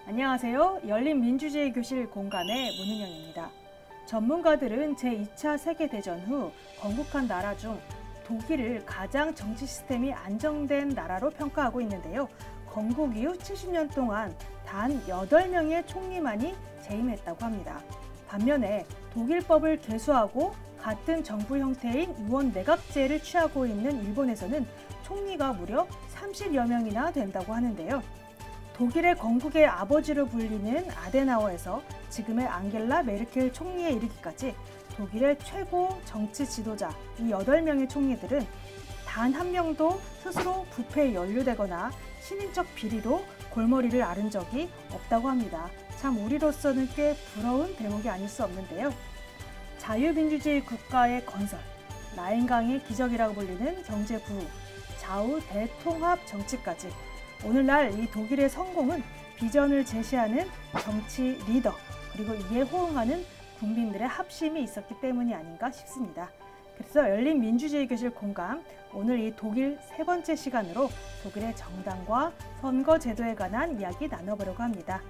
안녕하세요. 열린민주주의 교실 공감의 문은영입니다. 전문가들은 제2차 세계대전 후 건국한 나라 중 독일을 가장 정치 시스템이 안정된 나라로 평가하고 있는데요. 건국 이후 70년 동안 단 8명의 총리만이 재임했다고 합니다. 반면에 독일법을 개수하고 같은 정부 형태인 의원 내각제를 취하고 있는 일본에서는 총리가 무려 30여 명이나 된다고 하는데요. 독일의 건국의 아버지로 불리는 아데나워에서 지금의 앙겔라 메르켈 총리에 이르기까지 독일의 최고 정치 지도자 이 8명의 총리들은 단 한 명도 스스로 부패에 연루되거나 신인적 비리로 골머리를 앓은 적이 없다고 합니다. 참 우리로서는 꽤 부러운 대목이 아닐 수 없는데요. 자유민주주의 국가의 건설, 라인강의 기적이라고 불리는 경제 부흥, 좌우 대통합 정치까지 오늘날 이 독일의 성공은 비전을 제시하는 정치 리더 그리고 이에 호응하는 국민들의 합심이 있었기 때문이 아닌가 싶습니다. 그래서 열린민주주의 교실 공감 오늘 이 독일 세 번째 시간으로 독일의 정당과 선거 제도에 관한 이야기 나눠보려고 합니다.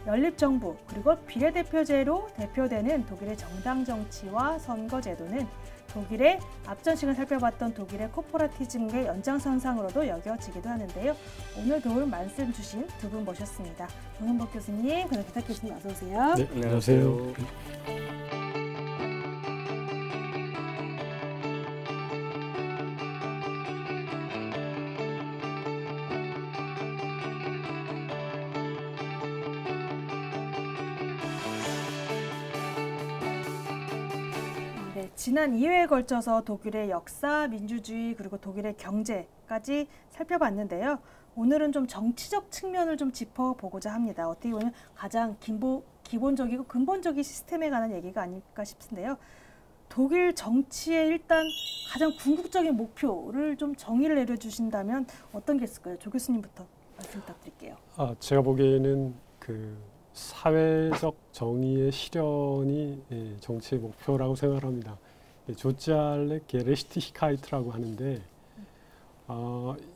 연립정부 그리고 비례대표제로 대표되는 독일의 정당 정치와 선거 제도는 독일의 앞전 시간 살펴봤던 독일의 코퍼라티즘의 연장선상으로도 여겨지기도 하는데요. 오늘 도움 말씀 주신 두 분 모셨습니다. 정은복 교수님, 그리고 기탁 교수님 어서 오세요. 네, 안녕하세요. 지난 2회에 걸쳐서 독일의 역사, 민주주의, 그리고 독일의 경제까지 살펴봤는데요. 오늘은 좀 정치적 측면을 좀 짚어보고자 합니다. 어떻게 보면 가장 기본적이고 근본적인 시스템에 관한 얘기가 아닐까 싶은데요. 독일 정치의 일단 가장 궁극적인 목표를 좀 정의를 내려주신다면 어떤 게 있을까요? 조 교수님부터 말씀 부탁드릴게요. 제가 보기에는 사회적 정의의 실현이 정치의 목표라고 생각합니다. 조치알레 게레시티히카이트라고 하는데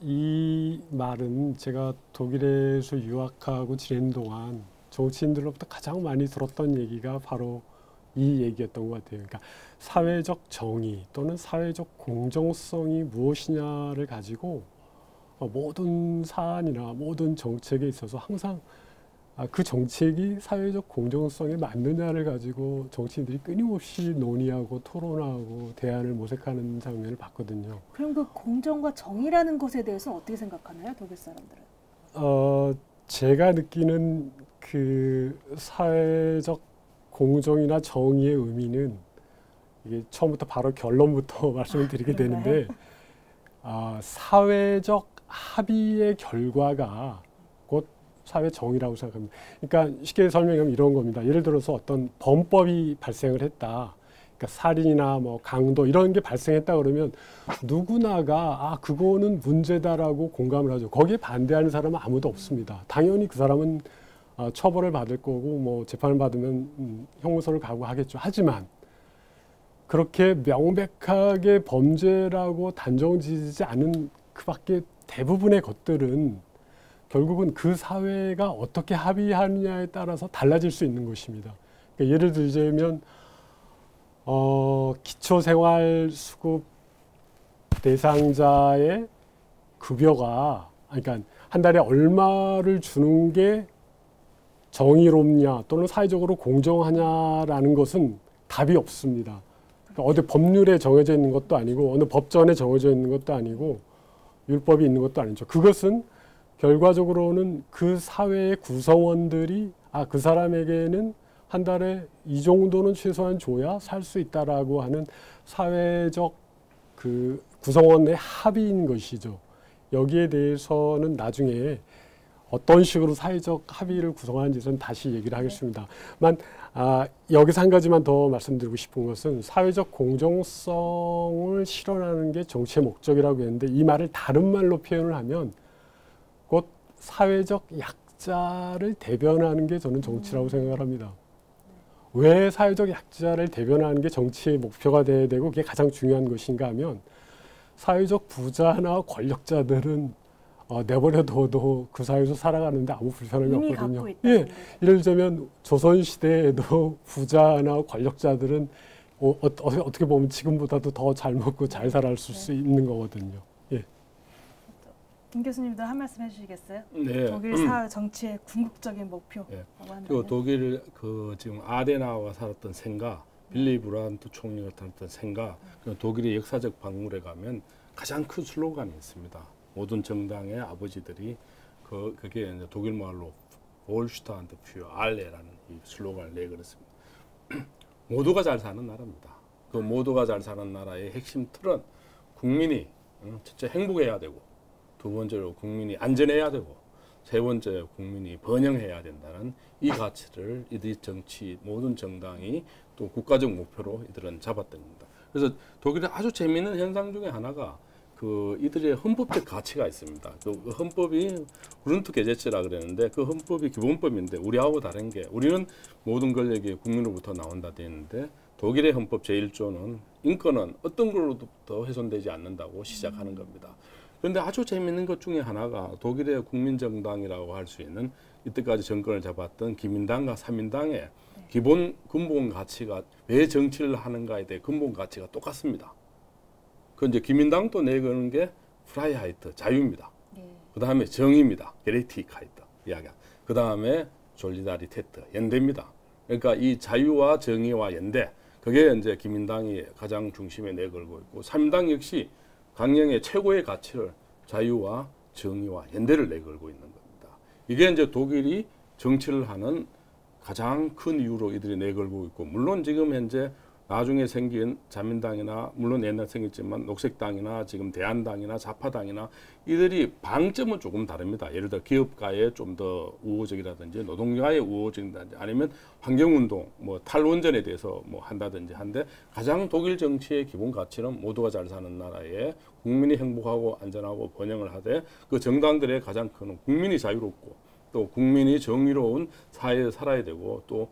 이 말은 제가 독일에서 유학하고 지낸 동안 정치인들로부터 가장 많이 들었던 얘기가 바로 이 얘기였던 것 같아요. 그러니까 사회적 정의 또는 사회적 공정성이 무엇이냐를 가지고 모든 사안이나 모든 정책에 있어서 항상 그 정책이 사회적 공정성에 맞느냐를 가지고 정치인들이 끊임없이 논의하고 토론하고 대안을 모색하는 장면을 봤거든요. 그럼 그 공정과 정의라는 것에 대해서는 어떻게 생각하나요, 독일 사람들은? 제가 느끼는 그 사회적 공정이나 정의의 의미는 이게 처음부터 바로 결론부터 말씀을 드리게 되는데 사회적 합의의 결과가 곧 사회 정의라고 생각합니다. 그러니까 쉽게 설명하면 이런 겁니다. 예를 들어서 어떤 범법이 발생을 했다. 그러니까 살인이나 뭐 강도 이런 게 발생했다 그러면 누구나가 그거는 문제다라고 공감을 하죠. 거기에 반대하는 사람은 아무도 없습니다. 당연히 그 사람은 처벌을 받을 거고 뭐 재판을 받으면 형무소를 가고 하겠죠. 하지만 그렇게 명백하게 범죄라고 단정지지 않은 그밖에 대부분의 것들은 결국은 그 사회가 어떻게 합의하느냐에 따라서 달라질 수 있는 것입니다. 그러니까 예를 들자면 기초생활수급 대상자의 급여가 그러니까 한 달에 얼마를 주는 게 정의롭냐 또는 사회적으로 공정하냐라는 것은 답이 없습니다. 그러니까 어디 법률에 정해져 있는 것도 아니고 어느 법전에 정해져 있는 것도 아니고 율법이 있는 것도 아니죠. 그것은 결과적으로는 그 사회의 구성원들이 그 사람에게는 한 달에 이 정도는 최소한 줘야 살 수 있다라고 하는 사회적 그 구성원의 합의인 것이죠. 여기에 대해서는 나중에 어떤 식으로 사회적 합의를 구성하는지는 다시 얘기를 하겠습니다만 여기서 한 가지만 더 말씀드리고 싶은 것은 사회적 공정성을 실현하는 게 정치의 목적이라고 했는데 이 말을 다른 말로 표현을 하면 곧 사회적 약자를 대변하는 게 저는 정치라고 생각을 합니다. 왜 사회적 약자를 대변하는 게 정치의 목표가 돼야 되고 그게 가장 중요한 것인가 하면 사회적 부자나 권력자들은 내버려둬도 그 사회에서 살아가는데 아무 불편함이 이미 없거든요. 갖고 있다. 예, 예를 들면 조선 시대에도 부자나 권력자들은 어떻게 보면 지금보다도 더 잘 먹고 잘 살아갈 수 있는 거거든요. 예. 김 교수님도 한 말씀 해주시겠어요? 네. 독일 사회 정치의 궁극적인 목표라고 네. 한다면. 그 독일 지금 아데나우어가 살았던 생각, 빌리 브란트 총리가 살았던 생각, 독일의 역사적 박물에 가면 가장 큰 슬로건이 있습니다. 모든 정당의 아버지들이 그게 이제 독일 말로 볼슈타한트 퓨어 알레라는 이 슬로건을 내걸었습니다. 모두가 잘 사는 나라입니다. 그 모두가 잘 사는 나라의 핵심 틀은 국민이 첫째 행복해야 되고, 두 번째로 국민이 안전해야 되고, 세 번째 국민이 번영해야 된다는 이 가치를 이들이 모든 정당이 또 국가적 목표로 이들은 잡았던 겁니다. 그래서 독일의 아주 재미있는 현상 중에 하나가 이들의 헌법적 가치가 있습니다. 그 헌법이 그룬트게제츠라 그랬는데 그 헌법이 기본법인데 우리하고 다른 게 우리는 모든 권력이 국민으로부터 나온다 돼 있는데 독일의 헌법 제1조는 인권은 어떤 걸로부터 훼손되지 않는다고 시작하는 겁니다. 그런데 아주 재미있는 것 중에 하나가 독일의 국민정당이라고 할 수 있는 이때까지 정권을 잡았던 기민당과 사민당의 기본 근본 가치가 왜 정치를 하는가에 대해 근본 가치가 똑같습니다. 그 이제 기민당도 내거는 게 프라이하이트 자유입니다. 그 다음에 정의입니다. 게레티카이트 이야기. 그 다음에 졸리다리테트 연대입니다. 그러니까 이 자유와 정의와 연대 그게 이제 기민당이 가장 중심에 내걸고 있고 사민당 역시 강령의 최고의 가치를 자유와 정의와 연대를 내걸고 있는 겁니다. 이게 이제 독일이 정치를 하는 가장 큰 이유로 이들이 내걸고 있고 물론 지금 현재 나중에 생긴 자민당이나 물론 옛날 생겼지만 녹색당이나 지금 대한당이나 좌파당이나 이들이 방점은 조금 다릅니다. 예를 들어 기업가에 좀 더 우호적이라든지 노동자의 우호적이라든지 아니면 환경운동, 뭐 탈원전에 대해서 뭐 한다든지 한데 가장 독일 정치의 기본 가치는 모두가 잘 사는 나라에 국민이 행복하고 안전하고 번영을 하되 그 정당들의 가장 큰 국민이 자유롭고 또 국민이 정의로운 사회에 살아야 되고 또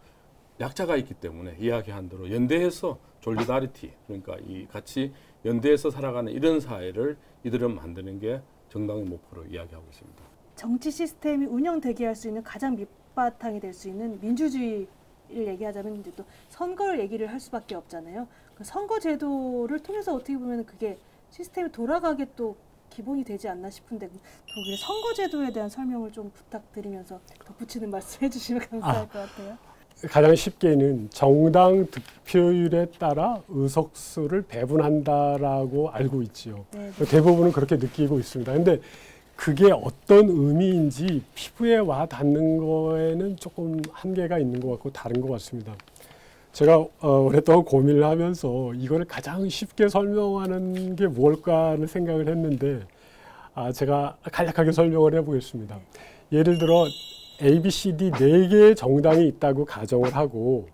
약자가 있기 때문에 이야기한 대로 연대해서 졸리다리티 그러니까 이 같이 연대해서 살아가는 이런 사회를 이들은 만드는 게 정당의 목표로 이야기하고 있습니다. 정치 시스템이 운영되게 할 수 있는 가장 밑바탕이 될 수 있는 민주주의를 얘기하자면 이제 또 선거를 얘기를 할 수밖에 없잖아요. 그 선거 제도를 통해서 어떻게 보면 그게 시스템이 돌아가게 또 기본이 되지 않나 싶은데 독일의 선거 제도에 대한 설명을 좀 부탁드리면서 덧붙이는 말씀 해주시면 감사할 것 같아요. 가장 쉽게는 정당 득표율에 따라 의석수를 배분한다라고 알고 있지요. 네. 대부분은 그렇게 느끼고 있습니다. 근데 그게 어떤 의미인지 피부에 와 닿는 거에는 조금 한계가 있는 것 같고 다른 것 같습니다. 제가 오랫동안 고민을 하면서 이거를 가장 쉽게 설명하는 게 뭘까를 생각을 했는데 제가 간략하게 설명을 해보겠습니다. 예를 들어 A, B, C, D 4개의 정당이 있다고 가정을 하고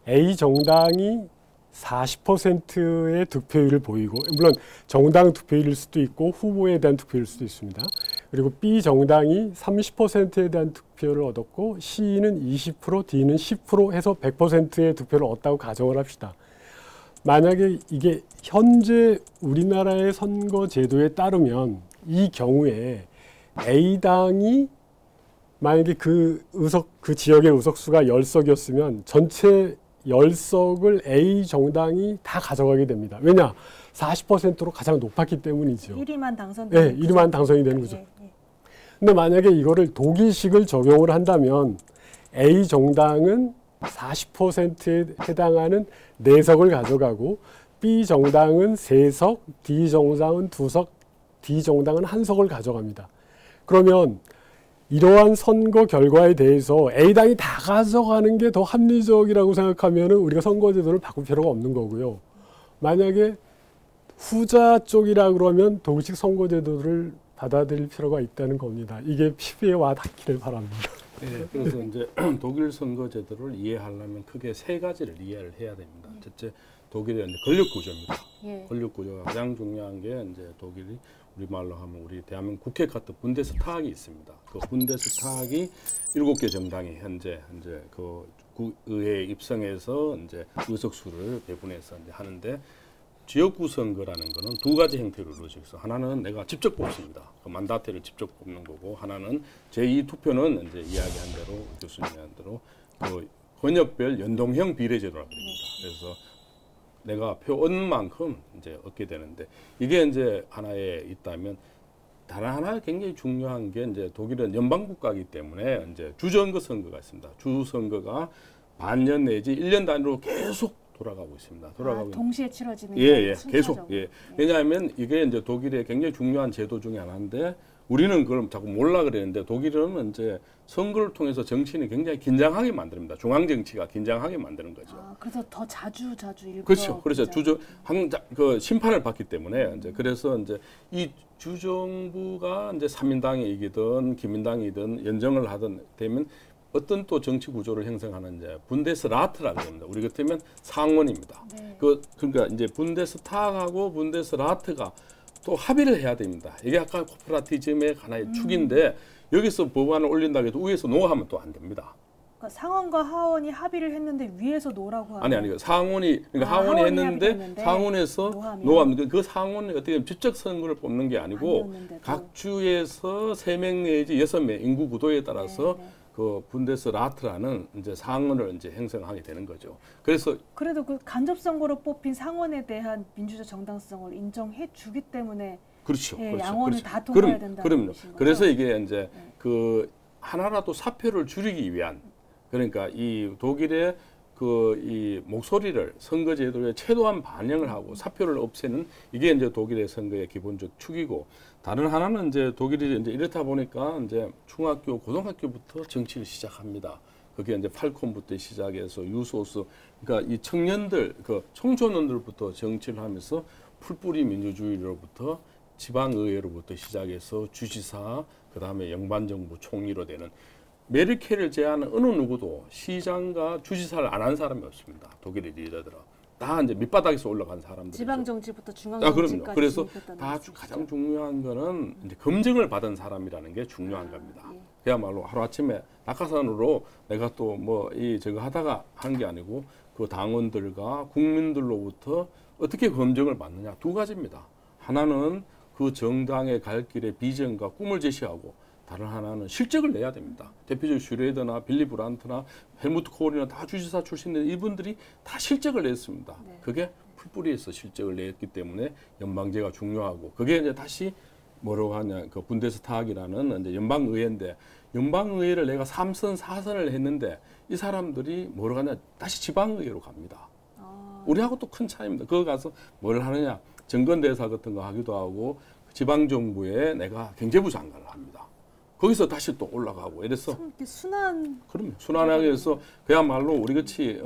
A 정당이 40%의 득표율을 보이고 물론 정당 득표율일 수도 있고 후보에 대한 득표율일 수도 있습니다. 그리고 B 정당이 30%에 대한 득표를 얻었고 C는 20%, D는 10% 해서 100%의 득표를 얻었다고 가정을 합시다. 만약에 이게 현재 우리나라의 선거 제도에 따르면 이 경우에 A당이 만약에 그 지역의 의석수가 10석이었으면 전체 10석을 A 정당이 다 가져가게 됩니다. 왜냐? 40%로 가장 높았기 때문이죠. 1위만 당선되는 네, 1위만 당선이 되는 거죠. 예. 근데 만약에 이거를 독일식을 적용을 한다면 A 정당은 40%에 해당하는 4석을 가져가고 B 정당은 3석, D 정당은 2석, D 정당은 1석을 가져갑니다. 그러면 이러한 선거 결과에 대해서 A당이 다 가져가는 게 더 합리적이라고 생각하면 우리가 선거제도를 바꿀 필요가 없는 거고요. 만약에 후자 쪽이라 그러면 독일식 선거제도를 받아들일 필요가 있다는 겁니다. 이게 피부에 와 닿기를 바랍니다. 네, 그래서 이제 독일 선거제도를 이해하려면 크게 3가지를 이해를 해야 됩니다. 첫째, 독일의 이제 권력 구조입니다. 예. 권력 구조가 가장 중요한 게 이제 독일이 우리말로 하면 우리 대한민국 국회 같은 분데스타그이 있습니다. 그 분데스타그이 7개 정당이 현재 그 의회에 입성해서 이제 의석수를 배분해서 이제 하는데 지역구 선거라는 거는 두 가지 형태로 이루어져 있어. 하나는 내가 직접 뽑습니다. 그 만다테를 직접 뽑는 거고, 하나는 제2 투표는 이제 이야기한 대로 교수님이 한 대로 그 권역별 연동형 비례제도라고 합니다. 그래서 내가 표 얻는 만큼 이제 얻게 되는데, 이게 이제 하나에 있다면, 다른 하나 굉장히 중요한 게 이제 독일은 연방 국가이기 때문에 이제 주선거 선거가 있습니다. 주 선거가 반년 내지 1년 단위로 계속 돌아가고 있습니다. 돌아가고 동시에 치러지는 예, 계속. 예. 왜냐하면 이게 이제 독일의 굉장히 중요한 제도 중에 하나인데, 우리는 그럼 자꾸 몰라 그랬는데, 독일은 이제 선거를 통해서 정치인이 굉장히 긴장하게 만듭니다. 중앙 정치가 긴장하게 만드는 거죠. 그래서 더 자주 일부러 그렇죠. 그래서 그 심판을 받기 때문에 이제 그래서 이제 이 주정부가 이제 3인당이 이기든 기민당이든 연정을 하든 되면 어떤 또 정치 구조를 형성하는 이제 분데스라트라고 합니다. 우리 같으면 상원입니다. 네. 그러니까 이제 분데스타그하고 분데스라트가 또 합의를 해야 됩니다. 이게 아까 코퍼라티즘의 하나의 축인데, 여기서 법안을 올린다고 해도 위에서 노하면 또 안 됩니다. 그러니까 상원과 하원이 합의를 했는데 위에서 노라고 하면 아니 상원이 그러니까 하원이 했는데 상원에서 노하면 그 상원이 어떻게 보면 직접 선거를 뽑는 게 아니고 각 주에서 3명 내지 6명 인구 구도에 따라서 그 분데스라트라는 이제 상원을 이제 형성하게 되는 거죠. 그래서 그래도 그 간접 선거로 뽑힌 상원에 대한 민주적 정당성을 인정해 주기 때문에 그렇죠. 예, 그렇죠. 양원을 그렇죠. 다 통과해야 된다는 그럼요. 것인 그래서 거죠? 이게 이제 그 하나라도 사표를 줄이기 위한, 그러니까 이 독일의 그 이 목소리를 선거제도에 최소한 반영을 하고 사표를 없애는, 이게 이제 독일의 선거의 기본적 축이고, 다른 하나는 이제 독일이 이제 이렇다 보니까 이제 중학교, 고등학교부터 정치를 시작합니다. 그게 이제 팔콘부터 시작해서 유소스, 그러니까 이 청년들, 그 청소년들부터 정치를 하면서 풀뿌리 민주주의로부터 지방의회로부터 시작해서 주지사, 그 다음에 영반정부 총리로 되는, 메르켈을 제외하는 어느 누구도 시장과 주지사를 안 한 사람이 없습니다. 독일의 리더들은 다 이제 밑바닥에서 올라간 사람들. 지방 정치부터 중앙 그럼요. 정치까지. 그래서 다 가장 중요한 거는 이제 검증을 받은 사람이라는 게 중요한 겁니다. 그야말로 하루 아침에 낙하산으로 내가 또 뭐 이 저거 하다가 한 게 아니고, 그 당원들과 국민들로부터 어떻게 검증을 받느냐, 두 가지입니다. 하나는 그 정당의 갈 길의 비전과 꿈을 제시하고, 다른 하나는 실적을 내야 됩니다. 대표적으로 슈레더나 빌리 브란트나 헬무트 코hl이나 다 주지사 출신들, 이분들이 다 실적을 냈습니다. 그게 풀뿌리에서 실적을 냈기 때문에 연방제가 중요하고, 그게 이제 다시 뭐라고 하냐, 그 분데스타그라는 이제 연방의회인데, 연방의회를 내가 3선, 4선을 했는데 이 사람들이 뭐라고 하냐, 다시 지방의회로 갑니다. 우리하고 또 큰 차이입니다. 거기 가서 뭘 하느냐, 정권대사 같은 거 하기도 하고, 지방정부에 내가 경제부 장관을 합니다. 거기서 다시 또 올라가고 이래서 그럼요. 순환하게 해서 그야말로 우리 같이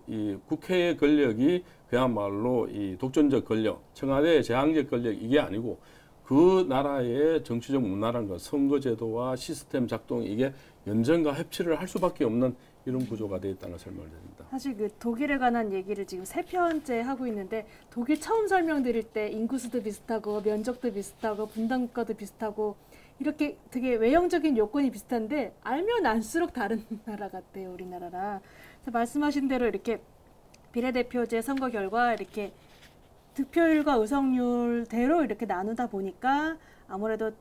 이 국회의 권력이 그야말로 이 독점적 권력, 청와대의 제왕적 권력, 이게 아니고 그 나라의 정치적 문화라는 것, 선거제도와 시스템 작동, 이게 연정과 협치를 할 수밖에 없는 이런 구조가 되어 있다는 설명을 드립니다. 사실 그 독일에 관한 얘기를 지금 3편째 하고 있는데, 독일 처음 설명드릴 때 인구수도 비슷하고 면적도 비슷하고 분단국가도 비슷하고 이렇게 되게 외형적인 요건이 비슷한데 알면 알수록 다른 나라 같아요, 우리나라랑. 그래서 말씀하신 대로 이렇게 비례대표제 선거 결과 이렇게 득표율과 의석률대로 이렇게 나누다 보니까 아무래도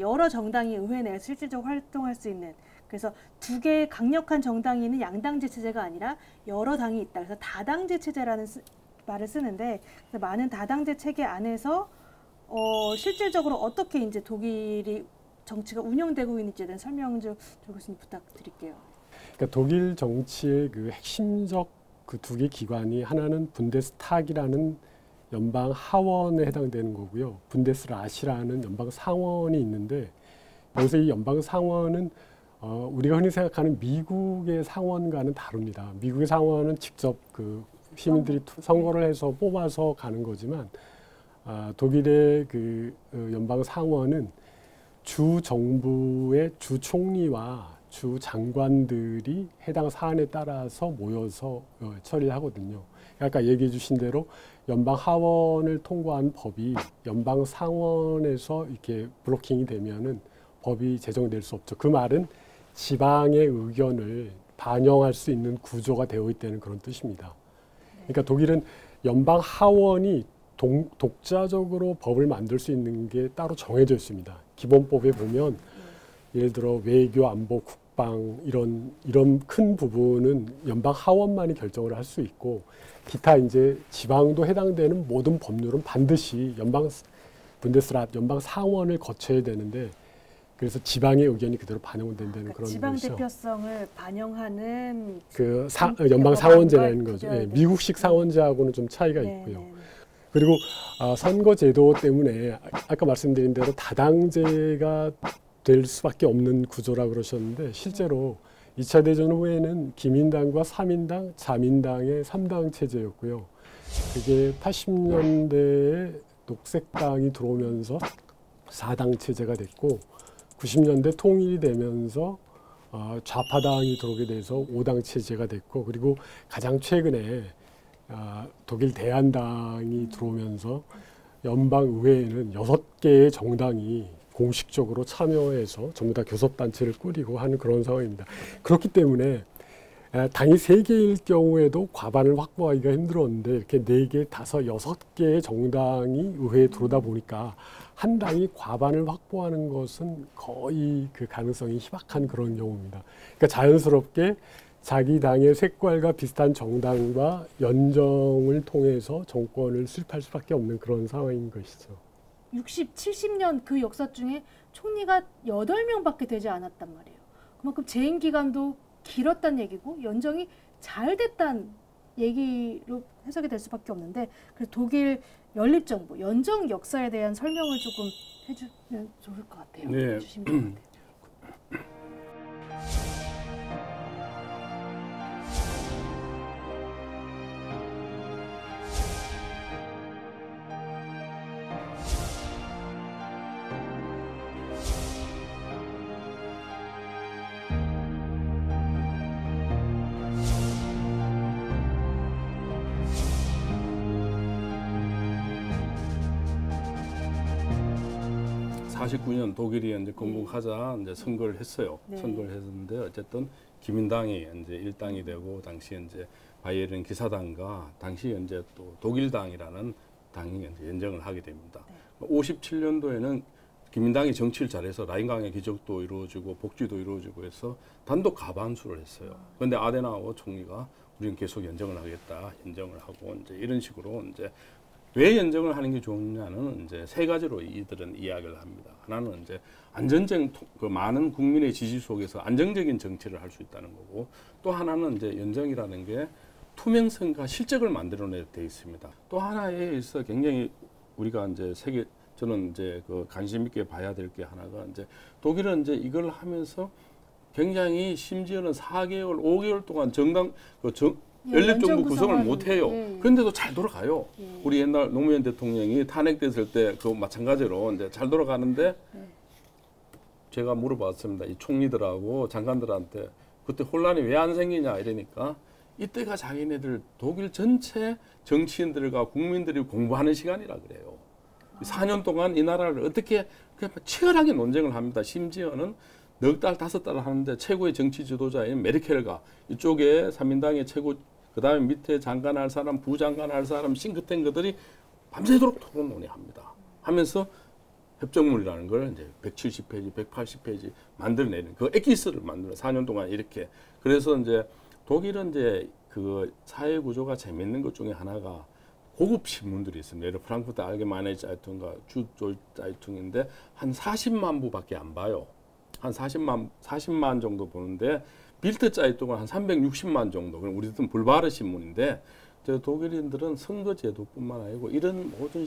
여러 정당이 의회 내에서 실질적으로 활동할 수 있는, 그래서 두 개의 강력한 정당이 있는 양당제 체제가 아니라 여러 당이 있다. 그래서 다당제 체제라는 말을 쓰는데, 많은 다당제 체계 안에서 실질적으로 어떻게 이제 독일이 정치가 운영되고 있는지에 대한 설명 좀 조 교수님 부탁드릴게요. 그러니까 독일 정치의 그 핵심적 그 두 개 기관이, 하나는 분데스타그라는 연방 하원에 해당되는 거고요. 분데스라시라는 연방 상원이 있는데, 여기서 이 연방 상원은 우리가 흔히 생각하는 미국의 상원과는 다릅니다. 미국의 상원은 직접 그 시민들이 선거를 해서 뽑아서 가는 거지만, 독일의 그 연방 상원은 주 정부의 주 총리와 주 장관들이 해당 사안에 따라서 모여서 처리를 하거든요. 아까 얘기해 주신 대로 연방 하원을 통과한 법이 연방 상원에서 이렇게 블로킹이 되면은 법이 제정될 수 없죠. 그 말은 지방의 의견을 반영할 수 있는 구조가 되어 있다는 그런 뜻입니다. 그러니까 독일은 연방 하원이 독자적으로 법을 만들 수 있는 게 따로 정해져 있습니다. 기본법에 보면 예를 들어 외교, 안보, 국방 이런 큰 부분은 연방 하원만이 결정을 할 수 있고 기타 이제 지방도 해당되는 모든 법률은 반드시 분데스랏 연방 상원을 거쳐야 되는데 그래서 지방의 의견이 그대로 반영된다는 그런 지방 것이죠. 대표성을 반영하는 연방 상원제라는 거죠. 예, 되는. 미국식 상원제하고는 좀 차이가 네, 있고요. 네, 네. 그리고 선거제도 때문에 아까 말씀드린 대로 다당제가 될 수밖에 없는 구조라 그러셨는데 실제로 2차 대전 후에는 기민당과 3인당, 자민당의 3당 체제였고요. 그게 80년대에 녹색당이 들어오면서 4당 체제가 됐고 90년대 통일이 되면서 좌파당이 들어오게 돼서 5당 체제가 됐고 그리고 가장 최근에 독일 대한당이 들어오면서 연방의회에는 6개의 정당이 공식적으로 참여해서 전부 다 교섭단체를 꾸리고 하는 그런 상황입니다. 그렇기 때문에 당이 3개일 경우에도 과반을 확보하기가 힘들었는데 이렇게 4개, 5, 6개의 정당이 의회에 들어오다 보니까 한 당이 과반을 확보하는 것은 거의 그 가능성이 희박한 그런 경우입니다. 그러니까 자연스럽게 자기 당의 색깔과 비슷한 정당과 연정을 통해서 정권을 수립할 수밖에 없는 그런 상황인 것이죠. 60, 70년 그 역사 중에 총리가 8명밖에 되지 않았단 말이에요. 그만큼 재임 기간도 길었단 얘기고 연정이 잘 됐단 얘기로 해석이 될 수밖에 없는데 그래서 독일 연립정부 연정 역사에 대한 설명을 조금 해주면 좋을 것 같아요. 네. 해주시면 좋을 것 같아요. 49년 독일이 이제 건국하자 이제 선거를 했어요. 네. 선거를 했는데 어쨌든 기민당이 이제 일당이 되고 당시 이제 바이에른 기사당과 당시 이제 또 독일당이라는 당이 이제 연정을 하게 됩니다. 네. 57년도에는 기민당이 정치를 잘해서 라인강의 기적도 이루어지고 복지도 이루어지고 해서 단독 과반수를 했어요. 그런데 아데나우어 총리가 우리는 계속 연정을 하겠다, 연정을 하고 이제 이런 식으로 이제 왜 연정을 하는 게 좋냐는 이제 3가지로 이들은 이야기를 합니다. 하나는 이제 그 많은 국민의 지지 속에서 안정적인 정치를 할 수 있다는 거고, 또 하나는 이제 연정이라는 게 투명성과 실적을 만들어내야 돼 있습니다. 또 하나에 있어 굉장히 우리가 이제 저는 이제 그 관심 있게 봐야 될 게 하나가 이제 독일은 이제 이걸 하면서 굉장히 심지어는 4개월, 5개월 동안 연립정부 구성을 못 해요. 그런데도 잘 돌아가요. 우리 옛날 노무현 대통령이 탄핵됐을 때 그 마찬가지로 이제 잘 돌아가는데 제가 물어봤습니다. 이 총리들하고 장관들한테 그때 혼란이 왜 안 생기냐 이러니까 이때가 자기네들 독일 전체 정치인들과 국민들이 공부하는 시간이라 그래요. 4년 동안 이 나라를 어떻게 그냥 치열하게 논쟁을 합니다. 심지어는 넉 달, 5달 하는데 최고의 정치 지도자인 메르켈과 이쪽에 3인당의 최고, 그 다음에 밑에 장관할 사람, 부장관할 사람, 싱크탱크들이 밤새도록 토론 논의합니다. 하면서 협정문이라는 걸 이제 170페이지, 180페이지 만들어내는 그 엑기스를 만들어 4년 동안 이렇게. 그래서 이제 독일은 이제 그 사회 구조가 재밌는 것 중에 하나가 고급 신문들이 있습니다. 예를 들어 프랑크푸르트 알게마이네 자이퉁과 주조 자이퉁인데 한 40만 부밖에 안 봐요. 한 40만 정도 보는데 빌트 자이퉁은 한 360만 정도. 그럼 우리들은 불바르 신문인데 저 독일인들은 선거 제도뿐만 아니고 이런 모든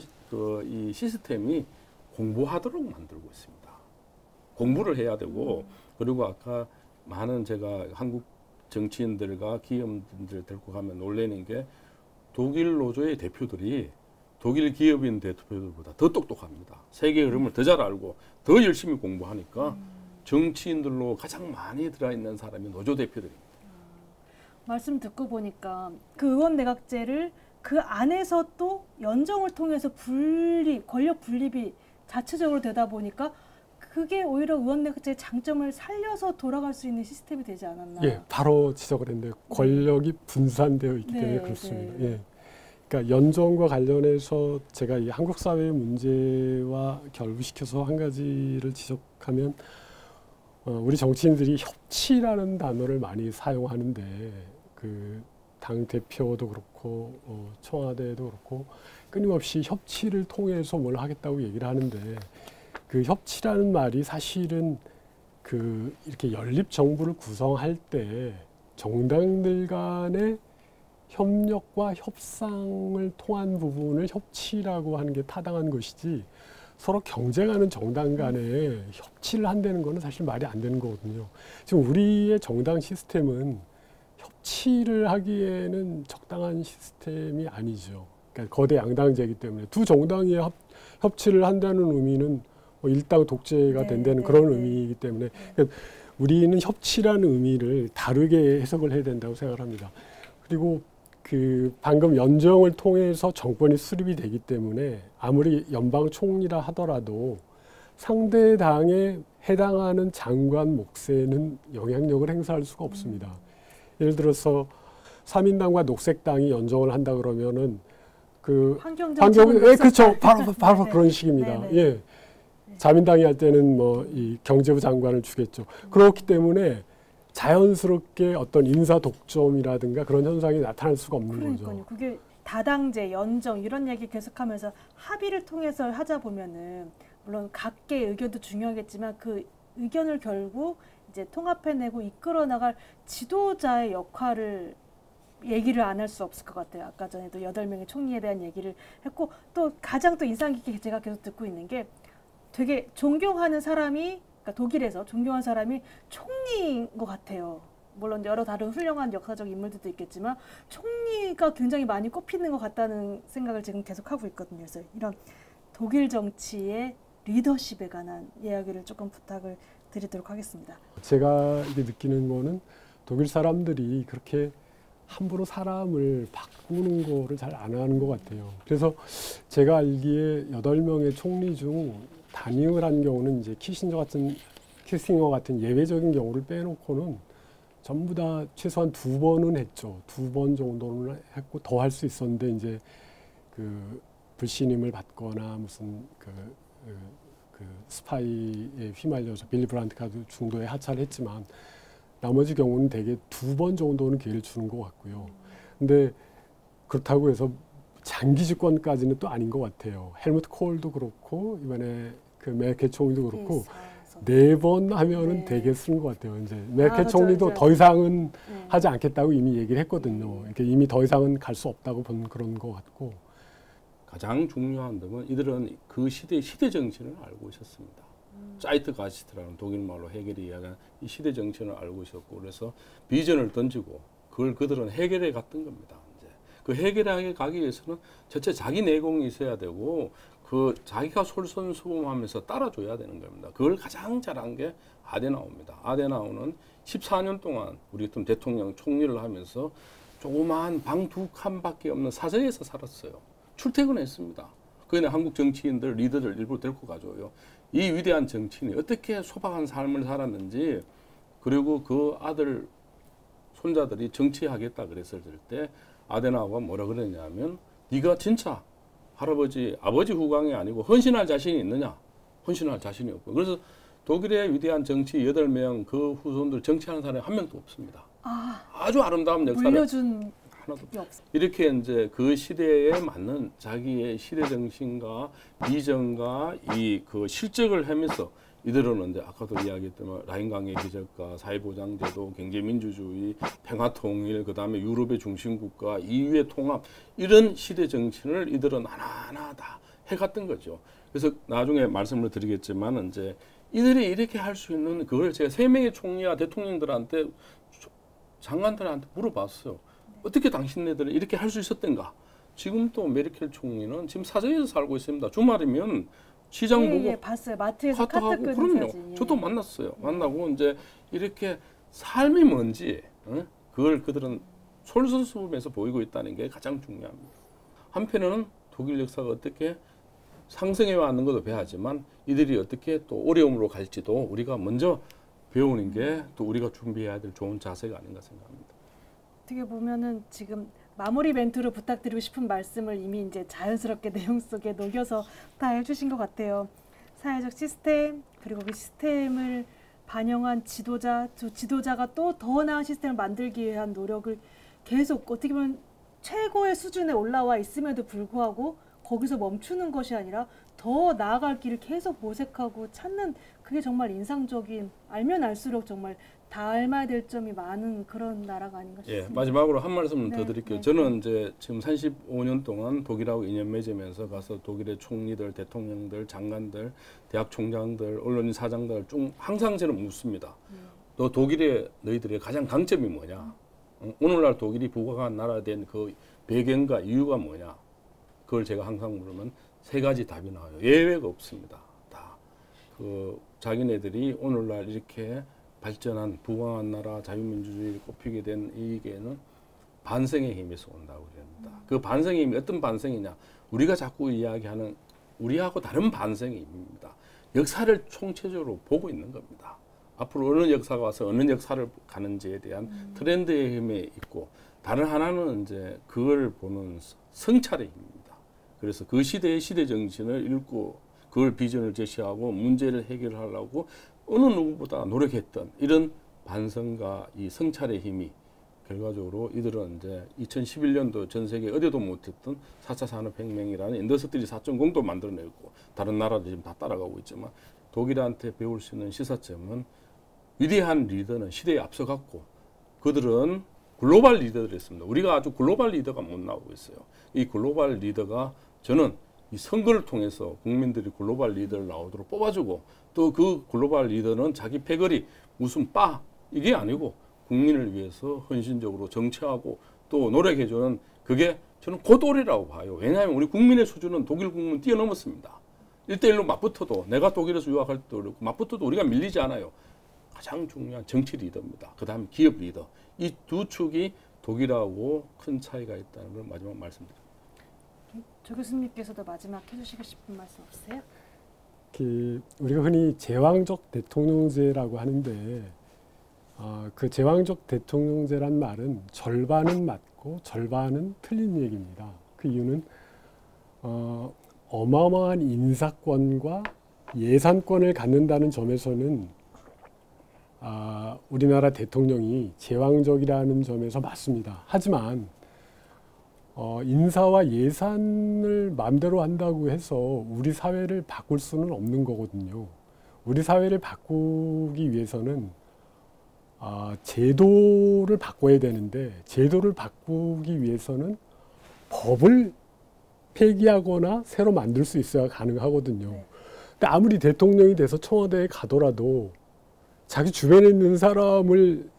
이 시스템이 공부하도록 만들고 있습니다. 공부를 해야 되고 그리고 아까 많은 제가 한국 정치인들과 기업인들 데리고 가면 놀라는 게 독일 노조의 대표들이 독일 기업인 대표들보다 더 똑똑합니다. 세계 흐름을 더 잘 알고 더 열심히 공부하니까 정치인들로 가장 많이 들어있는 사람이 노조 대표들입니다. 말씀 듣고 보니까 그 의원 내각제를 그 안에서 또 연정을 통해서 권력 분립이 자체적으로 되다 보니까 그게 오히려 의원 내각제의 장점을 살려서 돌아갈 수 있는 시스템이 되지 않았나. 예, 바로 지적을 했는데 권력이 분산되어 있기 때문에 네, 그렇습니다. 네. 예. 그러니까 연정과 관련해서 제가 이 한국 사회의 문제와 결부시켜서 한 가지를 지적하면 우리 정치인들이 협치라는 단어를 많이 사용하는데 그 당 대표도 그렇고 청와대도 그렇고 끊임없이 협치를 통해서 뭘 하겠다고 얘기를 하는데 그 협치라는 말이 사실은 그 이렇게 연립 정부를 구성할 때 정당들 간의 협력과 협상을 통한 부분을 협치라고 하는 게 타당한 것이지 서로 경쟁하는 정당 간에 협치를 한다는 거는 사실 말이 안 되는 거거든요. 지금 우리의 정당 시스템은 협치를 하기에는 적당한 시스템이 아니죠. 그러니까 거대 양당제이기 때문에 두 정당이 협치를 한다는 의미는 일당 독재가 된다는 그런 의미이기 때문에 그러니까 우리는 협치라는 의미를 다르게 해석을 해야 된다고 생각을 합니다. 그리고 그 방금 연정을 통해서 정권이 수립이 되기 때문에 아무리 연방 총리라 하더라도 상대 당에 해당하는 장관 몫에는 영향력을 행사할 수가 없습니다. 예를 들어서 삼인당과 녹색당이 연정을 한다 그러면은 그 그렇죠. 바로 그런 식입니다. 예. 자민당이 할 때는 뭐 이 경제부 장관을 주겠죠. 그렇기 때문에 자연스럽게 어떤 인사 독점이라든가 그런 현상이 나타날 수가 없는 거죠. 그게 다당제, 연정 이런 얘기 계속하면서 합의를 통해서 하자 보면은 물론 각계의 의견도 중요하겠지만 그 의견을 결국 이제 통합해내고 이끌어 나갈 지도자의 역할을 얘기를 안 할 수 없을 것 같아요. 아까 전에도 8명의 총리에 대한 얘기를 했고 또 가장 또 인상 깊게 제가 계속 듣고 있는 게 되게 존경하는 사람이 그러니까 독일에서 존경하는 사람이 총리인 것 같아요. 물론 여러 다른 훌륭한 역사적 인물들도 있겠지만 총리가 굉장히 많이 꼽히는 것 같다는 생각을 지금 계속 하고 있거든요. 그래서 이런 독일 정치의 리더십에 관한 이야기를 조금 부탁을 드리도록 하겠습니다. 제가 이게 느끼는 거는 독일 사람들이 그렇게 함부로 사람을 바꾸는 거를 잘 안 하는 것 같아요. 그래서 제가 알기에 8명의 총리 중 단임을 한 경우는 이제 키싱어 같은 예외적인 경우를 빼놓고는 전부 다 최소한 2번은 했죠. 2번 정도는 했고 더 할 수 있었는데 이제 그 불신임을 받거나 무슨 그 스파이에 휘말려서 빌리 브란트가 중도에 하차를 했지만 나머지 경우는 대개 2번 정도는 기회를 주는 것 같고요. 근데 그렇다고 해서 장기 집권까지는 또 아닌 것 같아요. 헬무트 콜도 그렇고 이번에 그 메르켈 총리도 그렇고 4번 하면은 되게 쓰는 것 같아요. 이제 메르켈 총리도 더 이상은 하지 않겠다고 이미 얘기를 했거든요. 그러니까 이미 더 이상은 갈 수 없다고 본 그런 것 같고. 가장 중요한 점은 이들은 그 시대 정신을 알고 있었습니다. 자이트가이스트라는 독일 말로 해겔이 이야기한 이 시대 정신을 알고 있었고 그래서 비전을 던지고 그걸 그들은 해결해 갔던 겁니다. 이제 그 해결하게 가기 위해서는 전체 자기 내공이 있어야 되고 그 자기가 솔선수범하면서 따라줘야 되는 겁니다. 그걸 가장 잘한 게 아데나우입니다. 아데나우는 14년 동안 우리 같은 대통령 총리를 하면서 조그마한 방 2칸밖에 없는 사저에서 살았어요. 출퇴근했습니다. 그는 한국 정치인들, 리더들 일부러 데리고 가줘요. 이 위대한 정치인이 어떻게 소박한 삶을 살았는지 그리고 그 아들, 손자들이 정치하겠다 그랬을 때 아데나우가 뭐라 그랬냐면 네가 진짜 할아버지, 아버지 후광이 아니고 헌신할 자신이 있느냐? 헌신할 자신이 없고 그래서 독일의 위대한 정치 8명 그 후손들 정치하는 사람이 한 명도 없습니다. 아주 아름다운 역사를 물려준 하나도 이렇게 이제 그 시대에 맞는 자기의 시대 정신과 비전과 이 그 실적을 하면서 이들은 이제 아까도 이야기했던 라인강의 기적과 사회보장제도, 경제민주주의, 평화통일, 그 다음에 유럽의 중심국가, EU의 통합 이런 시대 정신을 이들은 하나하나 다 해갔던 거죠. 그래서 나중에 말씀을 드리겠지만 이제 이들이 이렇게 할 수 있는 그걸 제가 3명의 총리와 대통령들한테 장관들한테 물어봤어요. 어떻게 당신네들은 이렇게 할 수 있었던가? 지금 또 메르켈 총리는 지금 사저에서 살고 있습니다. 주말이면 시장 보고 봤어요. 마트에서 카트 끄는 그럼요. 사진. 저도 만났어요. 만나고 이제 이렇게 삶이 뭔지 그걸 그들은 솔선수범해서 보이고 있다는 게 가장 중요합니다. 한편에는 독일 역사가 어떻게 상승해 왔는 것도 배하지만 이들이 어떻게 또 어려움으로 갈지도 우리가 먼저 배우는 게 또 우리가 준비해야 될 좋은 자세가 아닌가 생각합니다. 어떻게 보면은 지금 마무리 멘트로 부탁드리고 싶은 말씀을 이미 이제 자연스럽게 내용 속에 녹여서 다 해주신 것 같아요. 사회적 시스템, 그리고 그 시스템을 반영한 지도자, 저 지도자가 또 더 나은 시스템을 만들기 위한 노력을 계속 어떻게 보면 최고의 수준에 올라와 있음에도 불구하고 거기서 멈추는 것이 아니라 더 나아갈 길을 계속 모색하고 찾는, 그게 정말 인상적인, 알면 알수록 정말 닮아야 될 점이 많은 그런 나라가 아닌가 싶습니다. 예, 마지막으로 한 말씀 더 네, 드릴게요. 네. 저는 이제 지금 35년 동안 독일하고 인연 맺으면서 가서 독일의 총리들, 대통령들, 장관들, 대학 총장들, 언론인 사장들 중 항상 저는 묻습니다. 너 독일의 너희들의 가장 강점이 뭐냐? 오늘날 독일이 부강한 나라 된 그 배경과 이유가 뭐냐? 그걸 제가 항상 물으면 세 가지 답이 나와요. 예외가 없습니다. 다 그 자기네들이 오늘날 이렇게 발전한 부강한 나라 자유민주주의를 꼽히게 된 이게는 반성의 힘에서 온다고 그럽니다. 그 반성의 힘이 어떤 반성이냐? 우리가 자꾸 이야기하는 우리하고 다른 반성의 힘입니다. 역사를 총체적으로 보고 있는 겁니다. 앞으로 어느 역사가 와서 어느 역사를 가는지에 대한 트렌드의 힘에 있고, 다른 하나는 이제 그걸 보는 성찰의 힘입니다. 그래서 그 시대의 시대 정신을 읽고 그걸 비전을 제시하고 문제를 해결하려고 어느 누구보다 노력했던 이런 반성과 이 성찰의 힘이 결과적으로 이들은 이제 2011년도 전 세계 어디도 못했던 4차 산업혁명이라는 인더스트리 4.0도 만들어냈고, 다른 나라도 지금 다 따라가고 있지만 독일한테 배울 수 있는 시사점은 위대한 리더는 시대에 앞서갔고 그들은 글로벌 리더들이었습니다. 우리가 아주 글로벌 리더가 못 나오고 있어요. 이 글로벌 리더가 저는 이 선거를 통해서 국민들이 글로벌 리더를 나오도록 뽑아주고, 또 그 글로벌 리더는 자기 패거리 무슨 빠 이게 아니고 국민을 위해서 헌신적으로 정치하고 또 노력해주는, 그게 저는 고도리라고 봐요. 왜냐하면 우리 국민의 수준은 독일 국민 뛰어넘었습니다. 1대1로 맞붙어도, 내가 독일에서 유학할 때도 그렇고 맞붙어도 우리가 밀리지 않아요. 가장 중요한 정치 리더입니다. 그 다음에 기업 리더. 이 두 축이 독일하고 큰 차이가 있다는 걸 마지막 말씀드립니다. 조 교수님께서도 마지막 해주시고 싶은 말씀 없으세요? 우리가 흔히 제왕적 대통령제라고 하는데, 그 제왕적 대통령제란 말은 절반은 맞고 절반은 틀린 얘기입니다. 그 이유는 어마어마한 인사권과 예산권을 갖는다는 점에서는 우리나라 대통령이 제왕적이라는 점에서 맞습니다. 하지만 인사와 예산을 마음대로 한다고 해서 우리 사회를 바꿀 수는 없는 거거든요. 우리 사회를 바꾸기 위해서는 제도를 바꿔야 되는데, 제도를 바꾸기 위해서는 법을 폐기하거나 새로 만들 수 있어야 가능하거든요. 근데 아무리 대통령이 돼서 청와대에 가더라도 자기 주변에 있는 사람을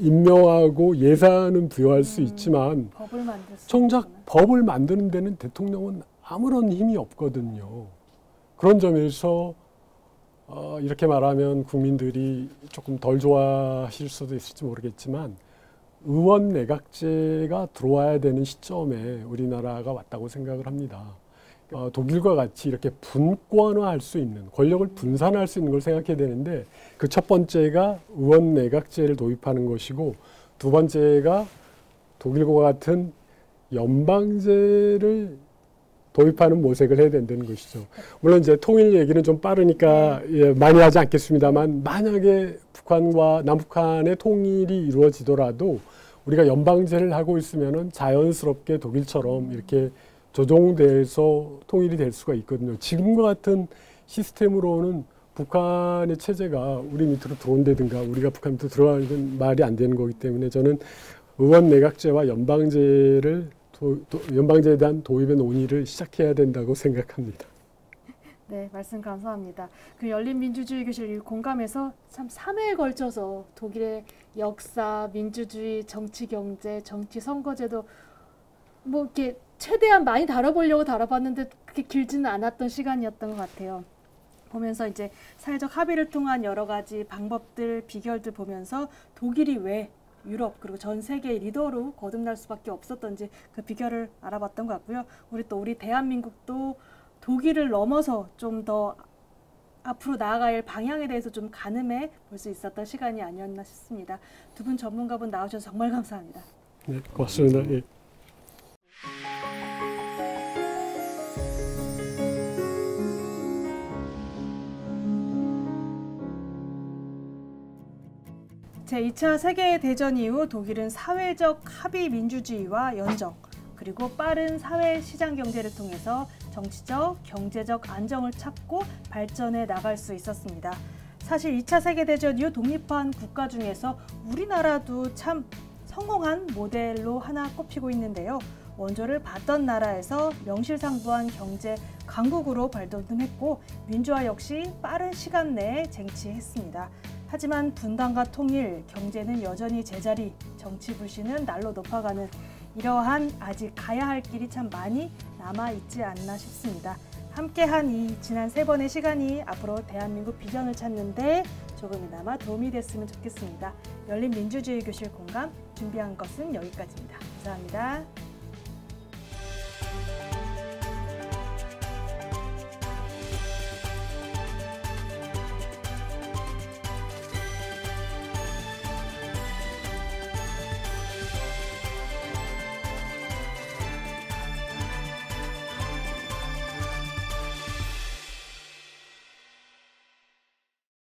임명하고 예산은 부여할 수 있지만 법을 만들 수 정작 있구나. 법을 만드는 데는 대통령은 아무런 힘이 없거든요. 그런 점에서 이렇게 말하면 국민들이 조금 덜 좋아하실 수도 있을지 모르겠지만, 의원 내각제가 들어와야 되는 시점에 우리나라가 왔다고 생각을 합니다. 독일과 같이 이렇게 분권화할 수 있는, 권력을 분산할 수 있는 걸 생각해야 되는데, 그 첫 번째가 의원 내각제를 도입하는 것이고, 두 번째가 독일과 같은 연방제를 도입하는 모색을 해야 된다는 것이죠. 물론 이제 통일 얘기는 좀 빠르니까 많이 하지 않겠습니다만, 만약에 북한과 남북한의 통일이 이루어지더라도 우리가 연방제를 하고 있으면은 자연스럽게 독일처럼 이렇게 조정돼서 통일이 될 수가 있거든요. 지금과 같은 시스템으로는 북한의 체제가 우리 밑으로 들어온다든가 우리가 북한 밑으로 들어가는 말이 안 되는 거기 때문에, 저는 의원 내각제와 연방제를 연방제에 대한 도입의 논의를 시작해야 된다고 생각합니다. 네, 말씀 감사합니다. 그 열린민주주의 교실 공감에서 참 3회에 걸쳐서 독일의 역사, 민주주의, 정치, 경제, 정치, 선거제도 뭐 이렇게 최대한 많이 다뤄보려고 다뤄봤는데 그렇게 길지는 않았던 시간이었던 것 같아요. 보면서 이제 사회적 합의를 통한 여러 가지 방법들, 비결들 보면서 독일이 왜 유럽 그리고 전 세계의 리더로 거듭날 수밖에 없었던지 그 비결을 알아봤던 것 같고요. 우리 대한민국도 독일을 넘어서 좀 더 앞으로 나아갈 방향에 대해서 좀 가늠해 볼 수 있었던 시간이 아니었나 싶습니다. 두 분 전문가분 나오셔서 정말 감사합니다. 네, 고맙습니다. 예. 제2차 세계대전 이후 독일은 사회적 합의 민주주의와 연정, 그리고 빠른 사회 시장 경제를 통해서 정치적, 경제적 안정을 찾고 발전해 나갈 수 있었습니다. 사실 2차 세계대전 이후 독립한 국가 중에서 우리나라도 참 성공한 모델로 하나 꼽히고 있는데요. 원조를 받던 나라에서 명실상부한 경제 강국으로 발돋움했고 민주화 역시 빠른 시간 내에 쟁취했습니다. 하지만 분단과 통일, 경제는 여전히 제자리, 정치 불신은 날로 높아가는 이러한 아직 가야 할 길이 참 많이 남아있지 않나 싶습니다. 함께한 이 지난 3번의 시간이 앞으로 대한민국 비전을 찾는데 조금이나마 도움이 됐으면 좋겠습니다. 열린 민주주의 교실 공감 준비한 것은 여기까지입니다. 감사합니다.